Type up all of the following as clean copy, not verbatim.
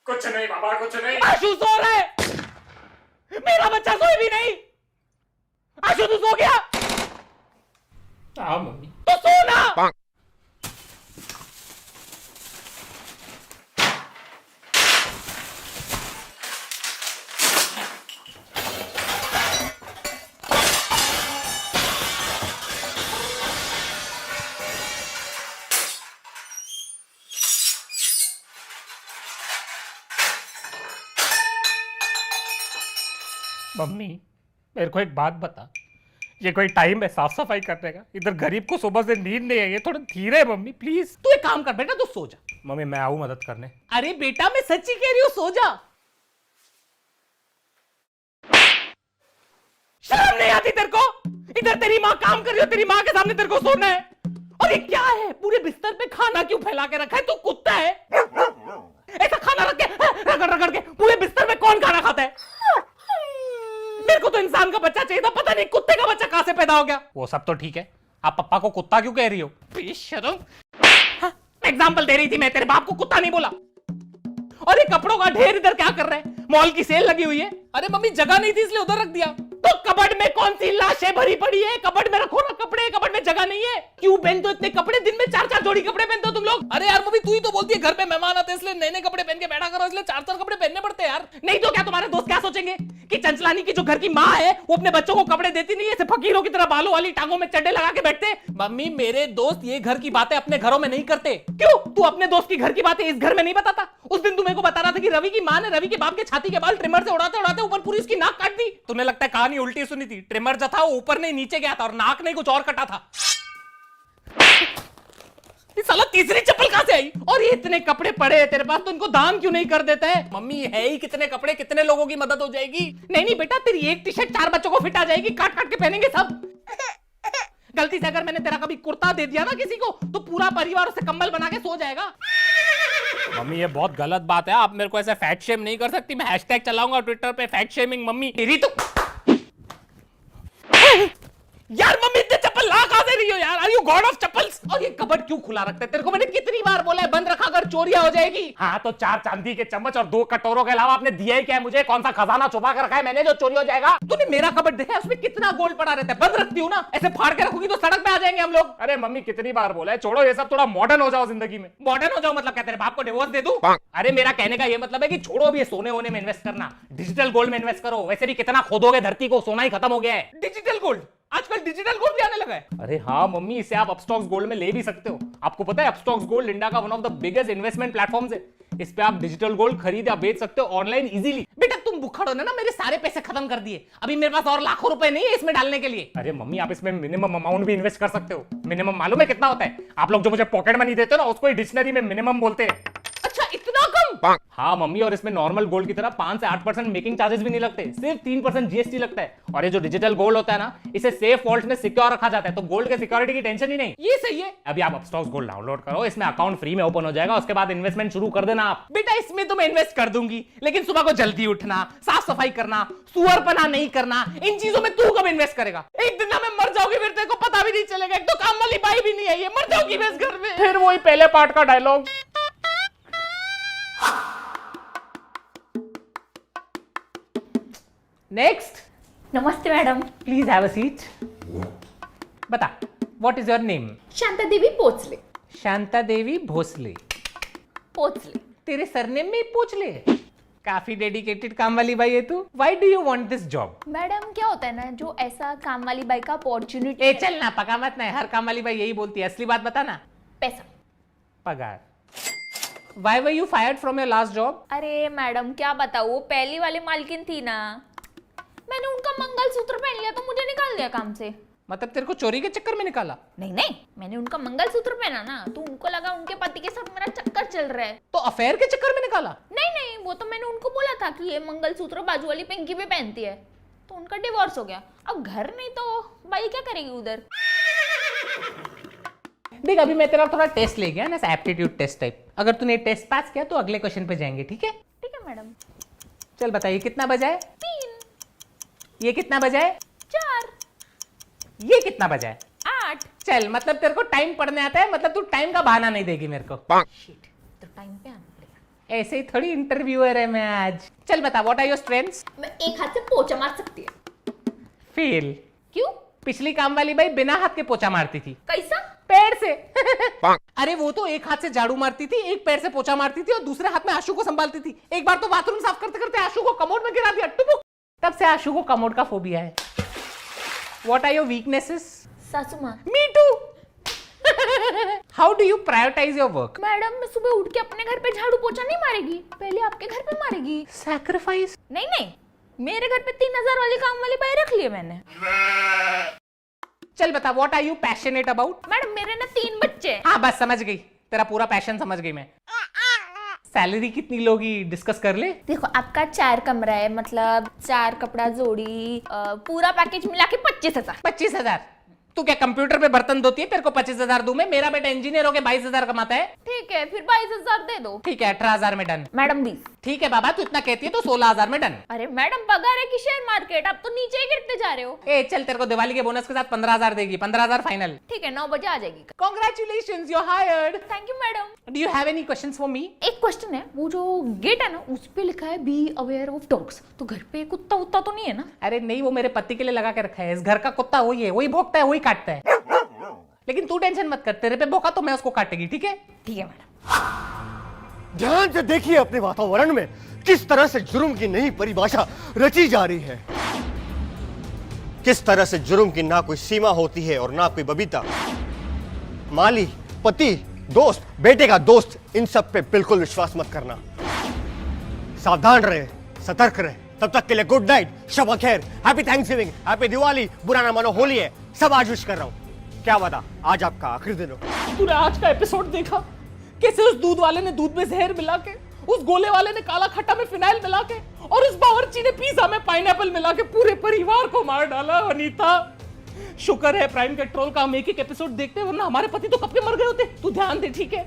कुछ नहीं बाबा, कुछ नहीं। आशु सो रहा है, मेरा बच्चा सोए भी नहीं। आशु तू सो गया? हाँ मम्मी। तो सो ना। मम्मी मेरे को एक बात बता, ये कोई टाइम है साफ सफाई करने का? इधर गरीब को सुबह से नींद नहीं आई है, थोड़ा धीरे मम्मी प्लीज। तू एक काम कर बेटा, तू सो जा। मम्मी मैं आऊं मदद करने? अरे बेटा मैं सच्ची कह रही हूं, सो जा। शर्म नहीं आती तेरे को? इधर तेरी माँ काम कर रही हो, तेरी माँ के सामने तेरे को सोना है। और ये क्या है, पूरे बिस्तर पे खाना क्यों फैला के रखा है? तू कुत्ता है? ऐसा खाना रख के रगड़ रगड़ के पूरे बिस्तर में कौन खाना खाता है? मेरे को तो इंसान का बच्चा चाहिए था, पता नहीं कुत्ते का बच्चा कहां से पैदा हो गया। वो सब तो ठीक है, आप पप्पा को कुत्ता क्यों कह रही हो? बेशर्म। एग्जाम्पल दे रही थी मैं, तेरे बाप को कुत्ता नहीं बोला। और ये कपड़ों का ढेर इधर क्या कर रहे हैं? मॉल की सेल लगी हुई है। अरे मम्मी जगह नहीं थी इसलिए उधर रख दिया। तो कबर्ड में कौन सी लाशें भरी पड़ी है? कबर्ड में रखो ना कपड़े, कबर्ड में जगह नहीं है। क्यों पहनते हो इतने कपड़े? दिन में 4-4 जोड़ी कपड़े पहनते हो तुम लोग। अरे यार मम्मी तू ही तो बोलती है घर पे मेहमान आते हैं इसलिए नए नए कपड़े पहन के बैठा करो, इसलिए 4-4 कपड़े पहनने पड़ते हैं यार। नहीं तो क्या तुम्हारे दोस्त क्या सोचेंगे कि चंचलानी की जो घर की माँ है वो अपने बच्चों को कपड़े देती नहीं है, ऐसे फकीरों की तरह बालों वाली टांगों में चड्डे लगा के बैठते। मम्मी मेरे दोस्त ये घर की बातें अपने घरों में नहीं करते। क्यों? तू अपने दोस्त की घर की बातें इस घर में नहीं बताता? उस दिन तू मेरे को बता रहा था कि रवि की माँ ने रवि के बाप के छाती के बाल ट्रिमर से उड़ाते उड़ाते ऊपर पूरी उसकी नाक काट दी। तुम्हें लगता है कहानी उल्टी सुनी थी? ट्रिमर जो था वो ऊपर नहीं नीचे गया था और नाक नहीं कुछ और कटा था। ये साला तीसरी चप्पल कहां से आई? और ये इतने कपड़े पड़े हैं तेरे पास, तो इनको दान क्यों नहीं कर देता है? मम्मी है ही कितने कपड़े, कितने लोगों की मदद हो जाएगी। नहीं नहीं बेटा, तेरी एक टी शर्ट 4 बच्चों को फिट आ जाएगी, काट काट के पहनेंगे सब। गलती से अगर मैंने तेरा कभी कुर्ता दे दिया ना किसी को, तो पूरा परिवार उसे कंबल बना के सो जाएगा। मम्मी ये बहुत गलत बात है, आप मेरे को ऐसे फैट शेम नहीं कर सकती। मैं हैशटैग चलाऊंगा ट्विटर पे, फैट शेमिंग मम्मी। तेरी तो यार मम्मी इतने चप्पल ला कहां से रही हो यार? Are you god of chappals? और ये कबर्ड क्यों खुला रखता है? तेरे को मैंने कितनी बार बोला है बंद रखा कर, चोरियां हो जाएगी। हाँ तो 4 चांदी के चम्मच और 2 कटोरों के अलावा आपने दिया ही क्या है मुझे? कौन सा खजाना छुपा कर रखा है मैंने जो चोरी हो जाएगा? तूने मेरा कबर्ड देखा है? उसमें कितना गोल्ड पड़ा रहता है। बंद रखती हूँ ना, ऐसे फाड़ के रखूंगी तो सड़क पे आ जाएंगे हम लोग। अरे मम्मी कितनी बार बोला है, छोड़ो ये सब, थोड़ा मॉडर्न हो जाओ जिंदगी में। मॉडर्न हो जाओ मतलब क्या? तेरे बाप को डिवोर्स दे दूं? अरे मेरा कहने का ये मतलब है कि छोड़ो अभी ये सोने होने में इन्वेस्ट करना, डिजिटल गोल्ड में इन्वेस्ट करो। वैसे भी कितना खोदोगे धरती को, सोना ही खत्म हो गया है। Digital gold? आजकल डिजिटल गोल्ड भी आने लगा है। अरे हाँ मम्मी, इसे आप अपस्टॉक्स गोल्ड में ले भी सकते हो। आपको पता है अपस्टॉक्स गोल्ड इंडिया का one of the biggest investment platforms है। इस पे आप डिजिटल गोल्ड खरीद या बेच सकते हो ऑनलाइन इजीली। बेटा तुम बुखड़ो ना, मेरे सारे पैसे खत्म कर दिए। अभी मेरे पास और लाखों रुपए नहीं है इसमें डालने के लिए। अरे मम्मी आप इसमें मिनिमम अमाउंट भी इन्वेस्ट कर सकते हो। मिनिमम मालूम है कितना होता है? आप लोग जो मुझे पॉकेट मनी देते हो ना, उसको डिक्शनरी में मिनिमम बोलते हैं। अच्छा इतना कम? हाँ मम्मी, और इसमें नॉर्मल गोल्ड की तरह 5 से 8% मेकिंग चार्जेस भी नहीं लगते, सिर्फ 3% जीएसटी लगता है। और ये जो डिजिटल गोल्ड होता है ना, इसे सेफ वॉल्ट में सिक्योर रखा जाता है, तो गोल्ड के सिक्योरिटी की टेंशन ही नहीं। ये सही है। अभी आप अपस्टॉक्स गोल्ड डाउनलोड करो, इसमें अकाउंट फ्री में ओपन हो जाएगा, उसके बाद इन्वेस्टमेंट शुरू कर देना आप। बेटा इसमें तो मैं इन्वेस्ट कर दूंगी, लेकिन सुबह को जल्दी उठना, साफ सफाई करना, सुअरपना नहीं करना, इन चीजों में तू कब इन्वेस्ट करेगा? एक दिन ना मैं मर जाऊंगी, फिर तेरे को पता भी नहीं चलेगा। एक तो काम वाली बाई भी नहीं आई है, मर जाऊंगी मैं इस घर में। फिर वही पहले पार्ट का डायलॉग। नेक्स्ट। नमस्ते madam. Please have a seat. बता, what is your name? Shanta Devi Pochle. Shanta देवी भोसले। पोचले। तेरे सरनेम में ही पूछ ले। काफी डेडिकेटेड काम वाली बाई है तू। Why do you want this job? Madam क्या होता है ना, जो ऐसा काम वाली बाई का अपॉर्चुनिटी। ए चल ना, पका मत ना, हर काम वाली बाई यही बोलती है। असली बात बता ना। पैसा। पगार। Why were you fired from your last job? अरे मैडम क्या बताऊँ, वो पहली वाली मालकिन थी ना, मैंने उनका मंगलसूत्र पहन लिया तो मुझे निकाल दिया काम से। मतलब तेरे को चोरी के चक्कर में निकाला? नहीं नहीं, मैंने उनका मंगलसूत्र पहना ना, तो उनको लगा उनके पति के साथ मेरा चक्कर चल रहा है। तो अफेयर के चक्कर में निकाला? नहीं नहीं, वो तो मैंने उनको बोला था कि ये मंगलसूत्र बाजू वाली पिंकी भी पहनती है, तो उनका डिवोर्स हो गया। अब घर नहीं तो बाई क्या करेगी उधर। देख अभी मैं तेरा थोड़ा टेस्ट ले गया ना, एप्टीट्यूड टेस्ट टाइप। अगर तूने टेस्ट पास किया तो अगले क्वेश्चन पे जाएंगे, ठीक है? ठीक है मैडम। चल बताइए कितना बजा है? 3। ये कितना बजा है? 4। ये कितना बजा है? 8। चल मतलब तेरे को टाइम पढ़ने आता है, मतलब तू टाइम का बहाना नहीं देगी मेरे को। शिट, तो टाइम पे आना पड़ेगा। ऐसे ही थोड़ी इंटरव्यूअर है मैं आज। चल बता, व्हाट आर योर स्ट्रेंथ्स? मैं एक हाथ से पोछा मार सकती है। फेल। क्यों? पिछली काम वाली बाई बिना हाथ के पोछा मारती थी। कैसा? पैर से। अरे वो तो एक हाथ से झाड़ू मारती थी, एक पैर से पोछा मारती थी और दूसरे हाथ में आशु को संभालती थी। एक बार तो बाथरूम साफ करते करते आशु को कमोड में गिरा दिया, टुपुक। तब से आशु को कमोड का फोबिया है। What are your weaknesses? सासू माँ। Me too. How do you prioritise your work? Madam मैं सुबह उठ के अपने घर पे झाड़ू पोछा नहीं मारेगी, पहले आपके घर पे मारेगी। सैक्रिफाइस? नहीं नहीं, मेरे घर पे 3000 वाली काम वाली बाई रख लिए मैंने। चल बता, what are you passionate about? Madam मेरे ना 3 बच्चे हैं। हाँ बस समझ गई, तेरा पूरा पैशन समझ गई मैं। सैलरी कितनी लोगी डिस्कस कर ले। देखो आपका 4 कमरा है, मतलब 4 कपड़ा जोड़ी, पूरा पैकेज मिला के 25,000। 25,000? तू क्या कंप्यूटर पे बर्तन धोती है, तेरे को 25,000 दूं मैं? मेरा बेटा इंजीनियर होके 22,000 कमाता है। ठीक है फिर 22,000 दे दो। ठीक है 18,000 में डन। मैडम 20। ठीक है बाबा, तू इतना कहती है तो 16,000 में डन। अरे मैडम पगार है कि शेयर मार्केट, आप तो नीचे ही गिरते जा रहे हो। ए चल, तेरे को दिवाली के बोनस के साथ 15,000 देगी। 15,000 फाइनल। ठीक है 9 बजे आ जाएगी। Congratulations, you're hired. Thank you madam. Do you have any questions for me? एक क्वेश्चन है, वो जो गेट है ना उस पे लिखा है बी अवेयर ऑफ डॉग्स, तो घर पे कुत्ता उत्ता तो नहीं है ना? अरे नहीं, वो मेरे पति के लिए लगा के रखा है। इस घर का कुत्ता वही है, वही भौंकता है, वही काटता है। लेकिन तू टेंशन मत कर, तेरे पे भौंका तो मैं उसको काटेगी। ठीक है? ठीक है मैडम। ध्यान से देखिए अपने वातावरण में किस तरह से जुर्म की नई परिभाषा रची जा रही है। किस तरह से जुर्म की ना कोई सीमा होती है और ना कोई बबीता। माली, पति, दोस्त, बेटे का दोस्त, इन सब पे बिल्कुल विश्वास मत करना। सावधान रहे, सतर्क रहे। तब तक के लिए गुड नाइट, शब खैर, हैप्पी थैंक्सगिविंग, हैप्पी दिवाली, बुरा ना मानो होली है, सब आज विश कर रहा हूं। क्या बता, आज आपका आखिरी दिन हो। तूने आज का एपिसोड देखा? कैसे उस दूध वाले ने दूध में जहर मिला के, उस गोले वाले ने काला खट्टा में फिनाइल मिला के, और उस बावर्ची ने पिज्जा में पाइनएप्पल मिला के पूरे परिवार को मार डाला। अनीता शुक्र है प्राइम कंट्रोल का हम एक एक एपिसोड देखते, वरना हमारे पति तो कब के मर गए होते। तू ध्यान दे, ठीक है?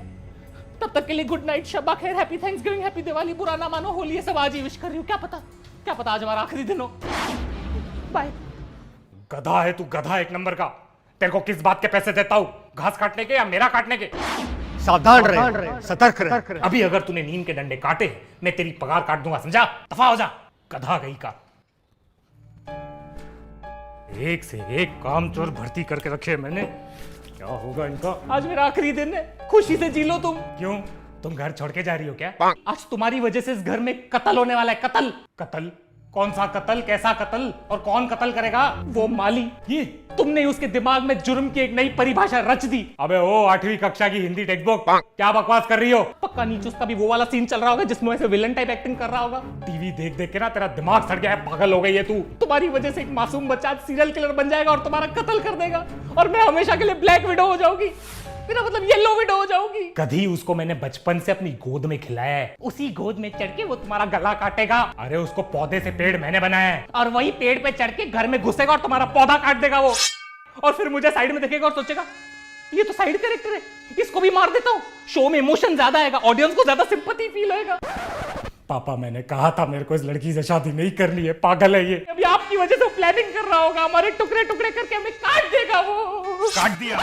तब तक के लिए गुड नाइट, शब्बा खैर, हैप्पी थैंक्सगिविंग, हैप्पी दिवाली, बुरा ना मानो होली है, सब आज ही विश कर रही हूँ। क्या पता आज हमारा आखिरी दिन हो। बाय। गधा है तू, गधा एक नंबर का। तेरे को किस बात के पैसे देता हूँ, घास काटने के या मेरा काटने के? सावधान रहे, सतर्क रहे। अभी अगर तूने नीम के डंडे काटे, मैं तेरी पगार काट दूंगा, समझा? दफा हो जा, गधा गई का। एक से एक कामचोर भर्ती करके रखे मैंने, क्या होगा इनका? आज मेरा आखिरी दिन है, खुशी से जी लो तुम। क्यों, तुम घर छोड़ के जा रही हो क्या? आज तुम्हारी वजह से इस घर में कत्ल होने वाला है। कत्ल। कत्ल? कौन सा कत्ल, कैसा कत्ल, और कौन कत्ल करेगा? वो माली, ये तुमने उसके दिमाग में जुर्म की एक नई परिभाषा रच दी। अबे ओ 8वीं कक्षा की हिंदी टेक्स्ट बुक, क्या बकवास कर रही हो? पक्का नीचे उसका भी वो वाला सीन चल रहा होगा जिसमें ऐसे विलन टाइप एक्टिंग कर रहा होगा। टीवी देख देख के ना तेरा दिमाग सड़ गया है, पागल हो गई है तू। तुम्हारी वजह से एक मासूम बच्चा सीरियल किलर बन जाएगा और तुम्हारा कत्ल कर देगा, और मैं हमेशा के लिए ब्लैक विडो हो जाऊंगी। मेरा मतलब येलो विडो हो जाऊंगी। कभी उसको मैंने बचपन से अपनी गोद में खिलाया है, उसी गोद में चढ़ के वो तुम्हारा गला काटेगा, अरे उसको पौधे से पेड़ मैंने बनाया है। और वही पेड़ पे चढ़ के घर में घुसेगा और तुम्हारा पौधा काट देगा वो, और फिर मुझे साइड में देखेगा और सोचेगा ये तो साइड कैरेक्टर है, इसको भी मार देता हूँ। शो में इमोशन ज्यादा आएगा, ऑडियंस को ज्यादा सिंपैथी फील होएगा। पापा मैंने कहा था मेरे को इस लड़की से शादी नहीं करनी है, पागल है ये। अभी आपकी वजह से प्लानिंग कर रहा होगा, हमारे टुकड़े टुकड़े करके हमें काट देगा वो। काट दिया।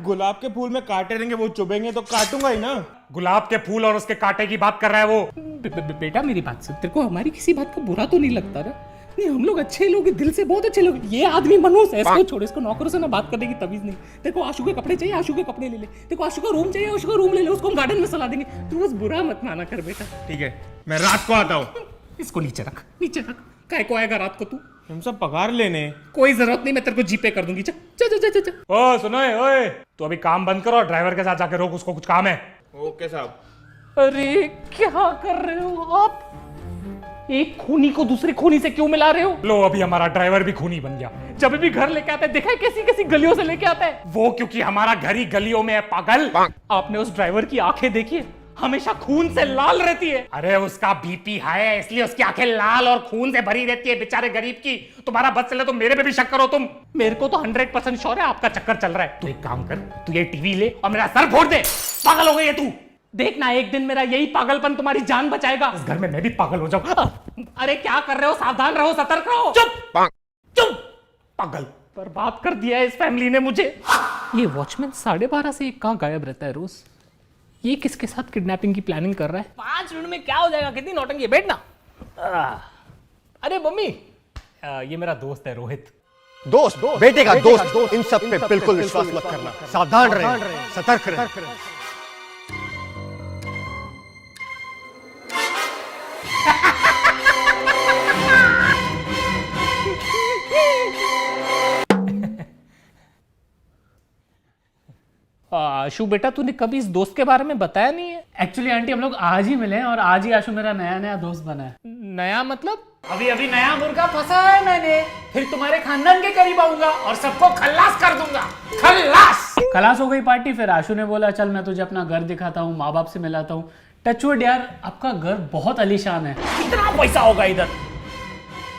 गुलाब के फूल में कांटे रहेंगे, वो चुभेंगे तो काटूंगा ही ना। गुलाब के फूल और उसके कांटे की बात कर रहा है वो। बेटा मेरी बात सुन, तेरे को हमारी किसी बात का बुरा तो नहीं लगता ना? नहीं, हम लोग अच्छे लोग, दिल से बहुत अच्छे लोग। ये आदमी मनोज है, इसको छोड़, इसको नौकरों से ना बात करने की तमीज नहीं। तेरे को आशु के कपड़े चाहिए, आशु के कपड़े ले ले। तेरे को आशु का रूम चाहिए, आशु का रूम ले ले, उसको हम गार्डन में सला देंगे। तू बस बुरा मत माना कर बेटा। ठीक है, मैं रात को आता हूँ। इसको नीचे रख, नीचे रख। काय को आएगा रात को तू? हम सब पगार लेने। कोई जरूरत नहीं, मैं तेरे को जीपे कर दूंगी। चल चल चल चल चल। ओ सुनो ओए, तू अभी काम बंद करो, ड्राइवर के साथ जाके रोक, उसको कुछ काम है। ओके साहब। अरे क्या कर रहे हो आप? एक खूनी को दूसरे खूनी से क्यों मिला रहे हो? लो अभी हमारा ड्राइवर भी खूनी बन गया। जब भी घर लेके आता है, देखा है कैसी कैसी गलियों से लेके आता है वो, क्योंकि हमारा घर ही गलियों में है, पागल। आपने उस ड्राइवर की आंखें देखी है? हमेशा खून से लाल रहती है। अरे उसका बीपी हाई है, इसलिए उसकी आंखें लाल और खून से भरी रहती है, बेचारे गरीब की। तुम्हारा बस चले तो मेरे पे भी शक करो तुम। मेरे को तो 100% श्योर है आपका चक्कर चल रहा है। तू एक काम कर, तू ये टीवी ले और मेरा सर फोड़ दे। पागल हो गई है तू। देखना एक दिन मेरा यही पागलपन तुम्हारी जान बचाएगा। इस घर में मैं भी पागल हो जाऊं। अरे क्या कर रहे हो? सावधान रहो, सतर्क रहो। चुप चुप, पागल। बर्बाद कर दिया है इस फैमिली ने मुझे। ये वॉचमैन 12:30 से कहाँ गायब रहता है रोज? ये किसके साथ किडनैपिंग की प्लानिंग कर रहा है? 5 मिनट में क्या हो जाएगा? कितनी नौटंकी है, बैठना। अरे मम्मी, ये मेरा दोस्त है रोहित। दोस्त बेटे का दोस्त इन सब पे बिल्कुल विश्वास मत करना, सावधान रहे, सतर्क रहे। आशु बेटा, तूने कभी इस दोस्त के बारे में बताया नहीं है। एक्चुअली आंटी हम लोग आज ही मिले हैं और आज ही आशु मेरा नया नया दोस्त बना है। नया मतलब? अभी अभी नया मुर्गा फंसा है मैंने, फिर तुम्हारे खानदान के करीब आऊंगा और सबको खल्लास कर दूंगा। खलास हो गई पार्टी, फिर आशु ने बोला चल मैं तुझे अपना घर दिखाता हूँ, माँ बाप से मिलाता हूँ। टचवुड यार, आपका घर बहुत आलीशान है। कितना पैसा होगा इधर?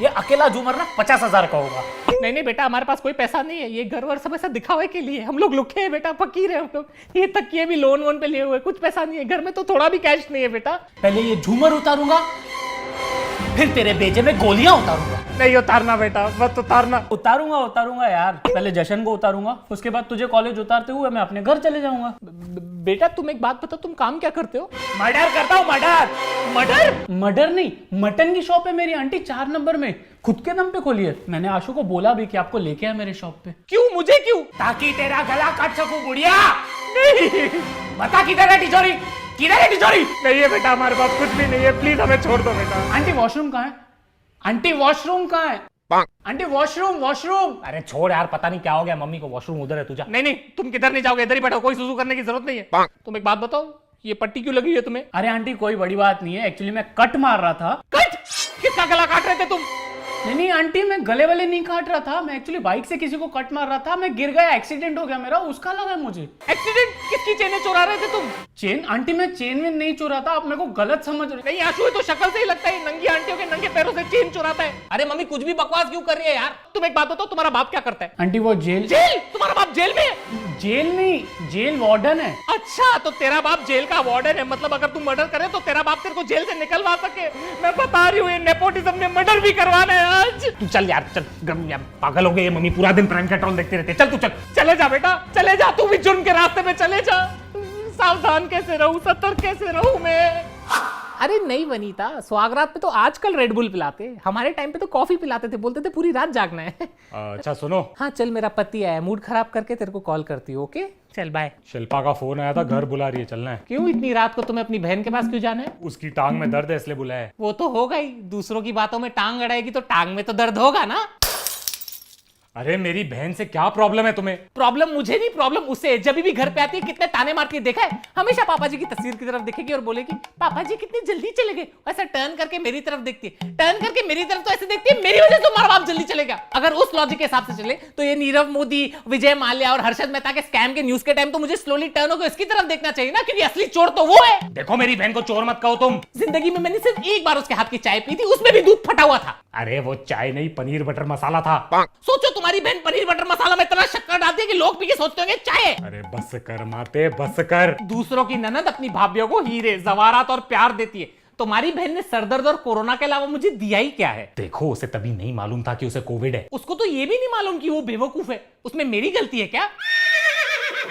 ये अकेला झूमर ना 50,000 का होगा। नहीं बेटा, हमारे पास कोई पैसा नहीं है, ये घर वर सब ऐसा दिखावे के लिए। हम लोग लुखे हैं बेटा, फकीर है हम लोग। ये तक ये भी लोन वोन पे लिए हुए, कुछ पैसा नहीं है घर में, तो थोड़ा भी कैश नहीं है बेटा। पहले ये झूमर उतारूंगा, फिर तेरे बेजे में गोलियां उतारूंगा। नहीं उतारना बेटा, मत उतारना। उतारूंगा यार, पहले जशन को उतारूंगा, उसके बाद तुझे कॉलेज उतारते हुए मैं अपने घर चले जाऊंगा। बेटा तुम एक बात बताओ, तुम काम क्या करते हो? मर्डर करता हूँ। मर्डर नहीं, मटन की शॉप है मेरी आंटी 4 नंबर में, खुद के दम पे खोली है। मैंने आशु को बोला भी कि आपको लेके आए मेरे शॉप पे। क्यों? मुझे क्यों? ताकि तेरा गला काट सकूं बुढ़िया। नहीं बता किधर है तिजोरी, किधर है तिजोरी? नहीं है बेटा, हमारे पास कुछ भी नहीं है, प्लीज हमें छोड़ दो बेटा। आंटी वॉशरूम कहाँ है? आंटी वॉशरूम कहाँ है? Aunty washroom. अरे छोड़ यार, पता नहीं क्या हो गया मम्मी को, वॉशरूम उधर है तुझा। नहीं तुम किधर नहीं जाओगे, इधर ही बैठो, कोई सुसु करने की जरूरत नहीं है। तुम एक बात बताओ, ये पट्टी क्यों लगी है तुम्हें? अरे आंटी कोई बड़ी बात नहीं है, एक्चुअली मैं कट मार रहा था। कट? किसका गला काट रहे थे तुम? नहीं आंटी, मैं गले वाले नहीं काट रहा था, मैं एक्चुअली बाइक से किसी को कट मार रहा था, मैं गिर गया, एक्सीडेंट हो गया मेरा, उसका लगा मुझे। एक्सीडेंट? किसकी चेनें चुरा रहे थे तुम? चेन? आंटी मैं चेन में नहीं चुरा था, आप मेरे को गलत समझ रहे। नहीं आशु, तो शक्ल से ही लगता है नंगी आंटियों के नंगे पैरों से चेन चुराता है। अरे मम्मी कुछ भी बकवास क्यों कर रही है यार? तुम एक बात बताओ, तुम्हारा बाप क्या करता है? आंटी वो जेल तुम्हारा बाप जेल में है? जेल नहीं, जेल वार्डन है। अच्छा, तो तेरा बाप जेल का वार्डन है, मतलब अगर तुम मर्डर करे तो तेरा बाप तेरे को जेल से निकलवा सके। मैं बता रही हूँ, ये नेपोटिज्म ने मर्डर भी करवाना है आज। तू चल यार, चल, यार पागल हो गए ये मम्मी, पूरा दिन प्राइम पेट्रोल देखते रहते। चल तू चले जा बेटा, चले जा, तू भी जुर्म के रास्ते में चले जा। सावधान कैसे रहूं, सतर्क कैसे रहूं मैं? अरे नहीं वनीता, स्वागरात पे तो आजकल रेड बुल पिलाते, हमारे टाइम पे तो कॉफी पिलाते थे, बोलते थे पूरी रात जागना है। अच्छा सुनो, हाँ चल, मेरा पति आया, मूड खराब करके तेरे को कॉल करती हूँ। ओके चल बाय। शिल्पा का फोन आया था, घर बुला रही है, चलना है। क्यों इतनी रात को तुम्हें अपनी बहन के पास क्यों जाना है? उसकी टांग में दर्द है इसलिए बुलाया है। वो तो होगा ही, दूसरों की बातों में टांग अड़ाएगी तो टांग में तो दर्द होगा ना। अरे मेरी बहन से क्या प्रॉब्लम है तुम्हें? प्रॉब्लम मुझे नहीं, प्रॉब्लम उसे। जब भी घर पे आती है कितने ताने मारती है, देखा है? हमेशा पापा जी की तस्वीर की तरफ देखेगी और बोलेगी पापा जी कितनी जल्दी चले गए, ऐसा टर्न करके मेरी तरफ देखती है, टर्न करके मेरी तरफ तो ऐसे देखती है मेरी वजह से तुम्हारा बाप जल्दी चलेगा। अगर उस लॉजिक के हिसाब से चले तो ये नीरव मोदी, विजय माल्या और हर्षद मेहता के स्कैम के न्यूज के टाइम तो मुझे स्लोली टर्न होकर इसकी तरफ देखना चाहिए ना, क्योंकि असली चोर तो वो है। देखो मेरी बहन को चोर मत कहो तुम। जिंदगी में मैंने सिर्फ एक बार उसके हाथ की चाय पी थी, उसमें भी दूध फटा हुआ था। अरे वो चाय नहीं, पनीर बटर मसाला था। सोचो तुम्हारी बहन पनीर बटर मसाला में इतना शक्कर डालती है कि लोग पी के सोचते होंगे चाय है। अरे बस कर माते, बस कर। दूसरों की ननद अपनी भाभीियों को हीरे जवारात और प्यार देती है, तुम्हारी बहन ने सरदर्द और कोरोना के अलावा मुझे दिया ही क्या है? देखो उसे तभी नहीं मालूम था कि उसे कोविड है। उसको तो ये भी नहीं मालूम कि वो बेवकूफ है, उसमें मेरी गलती है क्या?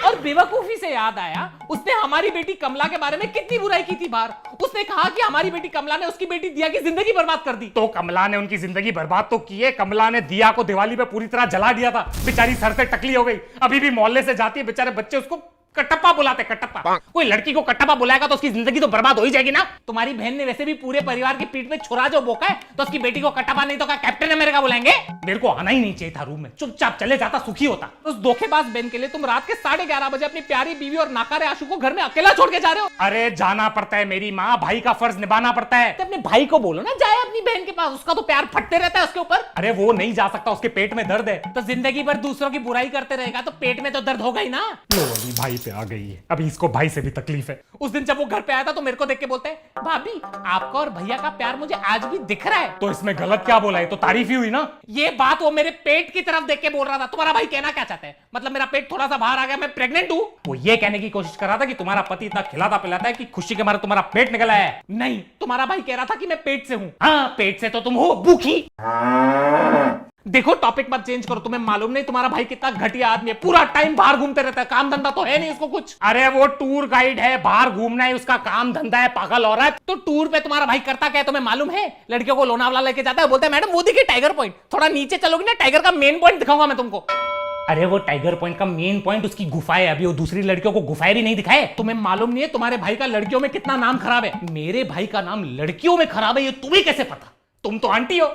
और बेवकूफी से याद आया, उसने हमारी बेटी कमला के बारे में कितनी बुराई की थी बाहर। उसने कहा कि हमारी बेटी कमला ने उसकी बेटी दिया की जिंदगी बर्बाद कर दी। तो कमला ने उनकी जिंदगी बर्बाद तो की है। कमला ने दिया को दिवाली पे पूरी तरह जला दिया था, बेचारी सर से टकली हो गई, अभी भी मोहल्ले से जाती है, बेचारे बच्चे उसको कटप्पा बुलाते, कटप्पा। कोई लड़की को कटप्पा बुलाएगा तो उसकी जिंदगी तो बर्बाद हो ही जाएगी ना। तुम्हारी बहन ने वैसे भी पूरे परिवार की पीठ पे छुरा जो बोका है, तो उसकी बेटी को कटप्पा नहीं तो क्या कैप्टन अमेरिका बुलाएंगे? मेरे को आना ही नहीं चाहिए था रूम में, चुपचाप चले जाता, सुखी होता। उस धोखेबाज बहन के लिए तुम रात के 11:30 बजे अपनी प्यारी बीवी और नाकारे आशु को घर में अकेला छोड़ के जा रहे हो। अरे जाना पड़ता है मेरी माँ, भाई का फर्ज निभाना पड़ता है। तो अपने भाई को बोलो ना जाए अपनी बहन के पास, उसका तो प्यार फटते रहता है उसके ऊपर। अरे वो नहीं जा सकता, उसके पेट में दर्द है। तो जिंदगी भर दूसरों की बुराई करते रहेगा तो पेट में तो दर्द होगा ही ना। लो अभी भाई पे आ गई है, अभी इसको भाई से भी तकलीफ है। उस दिन जब वो घर पे आया था तो मेरे को देख के बोलते हैं भाभी आपका और भैया का प्यार मुझे आज भी दिख रहा है। तो इसमें गलत क्या बोला है? तो तारीफ ही हुई ना। ये बात वो मेरे पेट की तरफ देख के बोल रहा था। तुम्हारा भाई कहना क्या चाहता है? मतलब मेरा पेट थोड़ा सा बाहर आ गया, मैं प्रेग्नेंट हूं? वो ये कहने की कोशिश कर रहा था कि तुम्हारा पति इतना खिलाता पिलाता है कि खुशी के मारे तुम्हारा पेट निकला है। नहीं, तुम्हारा भाई कह रहा था कि मैं पेट से हूं। हाँ पेट से तो तुम हो भूखी। देखो टॉपिक मत चेंज करो, तुम्हें मालूम नहीं तुम्हारा भाई कितना घटिया आदमी है, पूरा टाइम बाहर घूमते रहता है, काम धंधा तो है नहीं इसको कुछ। अरे वो टूर गाइड है, बाहर घूमना है उसका काम धंधा है, पागल औरत। तो टूर पे तुम्हारा भाई करता क्या है तुम्हें मालूम है? लड़कियों को लोनावला लेके जाता है, बोलता है मैडम वो देखिए टाइगर पॉइंट, थोड़ा नीचे चलोगी ना टाइगर का मेन पॉइंट दिखाऊंगा मैं तुमको। अरे वो टाइगर पॉइंट का मेन पॉइंट उसकी गुफा है, अभी वो दूसरी लड़कियों को गुफाएं भी नहीं दिखाए। तुम्हें मालूम नहीं है तुम्हारे भाई का लड़कियों में कितना नाम खराब है? मेरे भाई का नाम लड़कियों में खराब है, ये तुम्हें कैसे पता? तुम तो आंटी हो।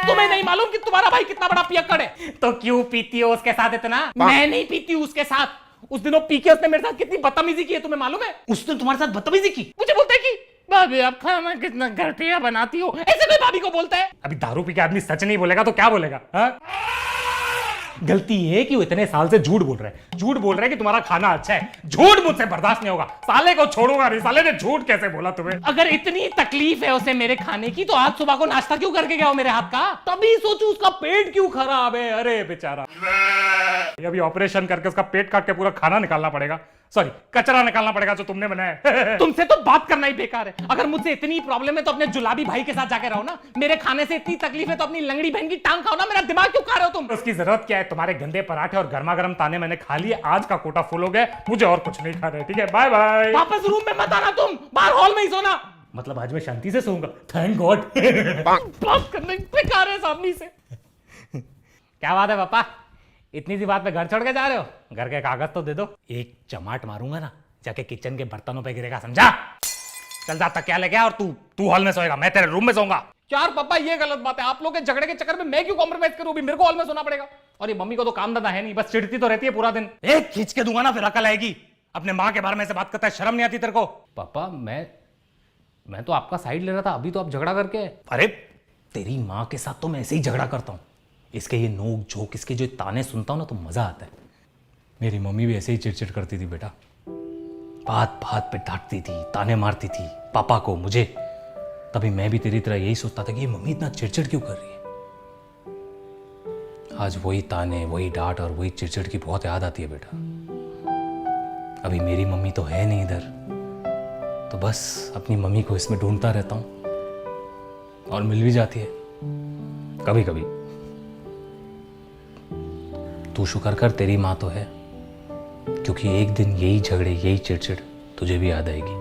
तुम्हें नहीं मालूम कि तुम्हारा भाई कितना बड़ा पियक्कड़ है? तो क्यों पीती हो उसके साथ इतना? मैं नहीं पीती हूं उसके साथ। उस दिनों पी के उसने मेरे साथ कितनी बदतमीजी की है तुम्हें मालूम है? उसने तुम्हारे साथ बदतमीजी की? मुझे बोलता है कि भाभी आप खाना कितना घटिया बनाती हो, ऐसे कोई भाभी को बोलता है। अभी दारू पी के आदमी सच नहीं बोलेगा तो क्या बोलेगा? हाँ? गलती ये है कि वो इतने साल से झूठ बोल रहा है, झूठ बोल रहा है कि तुम्हारा खाना अच्छा है। झूठ मुझसे बर्दाश्त नहीं होगा, साले को छोड़ूंगा नहीं। साले ने झूठ कैसे बोला तुम्हें? अगर इतनी तकलीफ है उसे मेरे खाने की तो आज सुबह को नाश्ता क्यों करके गया हो मेरे हाथ का? तभी सोचू उसका पेट क्यों खराब है। अरे बेचारा, अभी ऑपरेशन करके उसका पेट काट के पूरा खाना निकालना पड़ेगा, सॉरी कचरा निकालना पड़ेगा जो तुमने बनाया। तुमसे तो बात करना ही बेकार है। अगर मुझसे इतनी प्रॉब्लम है तो अपने जुलाबी भाई के साथ जाके रहो ना। मेरे खाने से इतनी तकलीफ है तो अपनी लंगड़ी बहन की टांग खाओ ना। मेरा दिमाग क्यों खा रहे हो तुम? उसकी जरूरत क्या है? तुम्हारे गंदे पराठे और गर्मा गर्म ताने मैंने खा लिए, आज का कोटा फुल हो गया, मुझे और कुछ नहीं खाना है। ठीक है, बाय बाय। वापस रूम में मत आना, तुम बाहर हॉल में ही सोना। मतलब आज मैं शांति से सोऊंगा, थैंक गॉड। बात करने बेकार है इस आदमी से। क्या बात है पापा, इतनी सी बात पे घर छोड़ के जा रहे हो? घर के कागज तो दे दो। एक चमाट मारूंगा ना, जाके किचन के बर्तनों पे गिरेगा, समझा? चल जा तकिया लेके आ और तू हॉल में सोएगा, मैं तेरे रूम में सोऊंगा। यार पापा ये गलत बात है, आप लोग के झगड़े के चक्कर में मैं क्यों कॉम्प्रोमाइज करूं? अभी मेरे को हॉल में सोना पड़ेगा। और ये मम्मी को तो काम धंधा है नहीं, बस चिढ़ती तो रहती है पूरा दिन। एक खींच के दूंगा ना फिर अकल आएगी। अपने माँ के बारे में से बात करता है, शर्म नहीं आती तेरे को? पापा मैं तो आपका साइड ले रहा था, अभी तो आप झगड़ा करके। अरे तेरी माँ के साथ तो मैं ऐसे ही झगड़ा करता हूँ, इसके ये नोक झोंक, इसके जो ताने सुनता हूँ ना तो मजा आता है। मेरी मम्मी भी ऐसे ही चिड़चिड़ करती थी बेटा, बात बात पे डांटती थी, ताने मारती थी पापा को, मुझे। तभी मैं भी तेरी तरह यही सोचता था कि ये मम्मी इतना चिड़चिड़ क्यों कर रही है। आज वही ताने, वही डांट और वही चिड़चिड़ की बहुत याद आती है बेटा। अभी मेरी मम्मी तो है नहीं इधर, तो बस अपनी मम्मी को इसमें ढूंढता रहता हूँ और मिल भी जाती है कभी कभी। तू शुक्र कर तेरी माँ तो है, क्योंकि एक दिन यही झगड़े, यही चिड़चिड़ तुझे भी याद आएगी।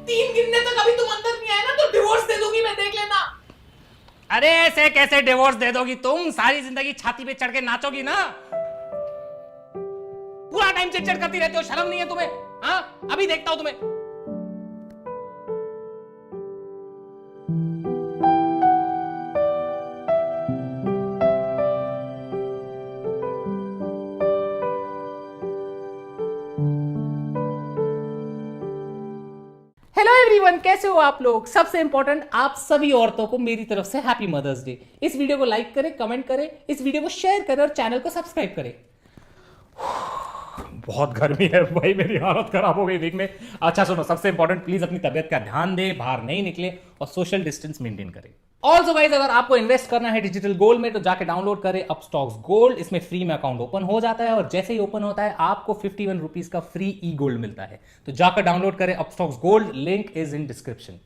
3 गिनने तक अभी तुम अंदर नहीं आए ना तो डिवोर्स दे दूंगी मैं, देख लेना। अरे ऐसे कैसे डिवोर्स दे दोगी तुम? सारी जिंदगी छाती पे चढ़ के नाचोगी ना। पूरा टाइम चिड़चिड़ करती रहते हो, शर्म नहीं है तुम्हें? हाँ अभी देखता हूं तुम्हें। हेलो एवरीवन, कैसे हो आप लोग? सबसे इंपॉर्टेंट, आप सभी औरतों को मेरी तरफ से हैप्पी मदर्स डे। इस वीडियो को लाइक करें, कमेंट करें, इस वीडियो को शेयर करें और चैनल को सब्सक्राइब करें। बहुत गर्मी है भाई, मेरी हालत खराब हो गई वीक में। अच्छा सुनो, सबसे इंपॉर्टेंट, प्लीज अपनी तबियत का ध्यान दे, बाहर नहीं निकले और सोशल डिस्टेंस मेंटेन करें। ऑल्सो गाइस, अगर आपको इन्वेस्ट करना है डिजिटल गोल्ड में तो जाके डाउनलोड करें अपस्टॉक्स गोल्ड। इसमें फ्री में अकाउंट ओपन हो जाता है और जैसे ही ओपन होता है आपको 51 रुपीज का फ्री ई गोल्ड मिलता है। तो जाकर डाउनलोड करें Upstox gold, link is in description.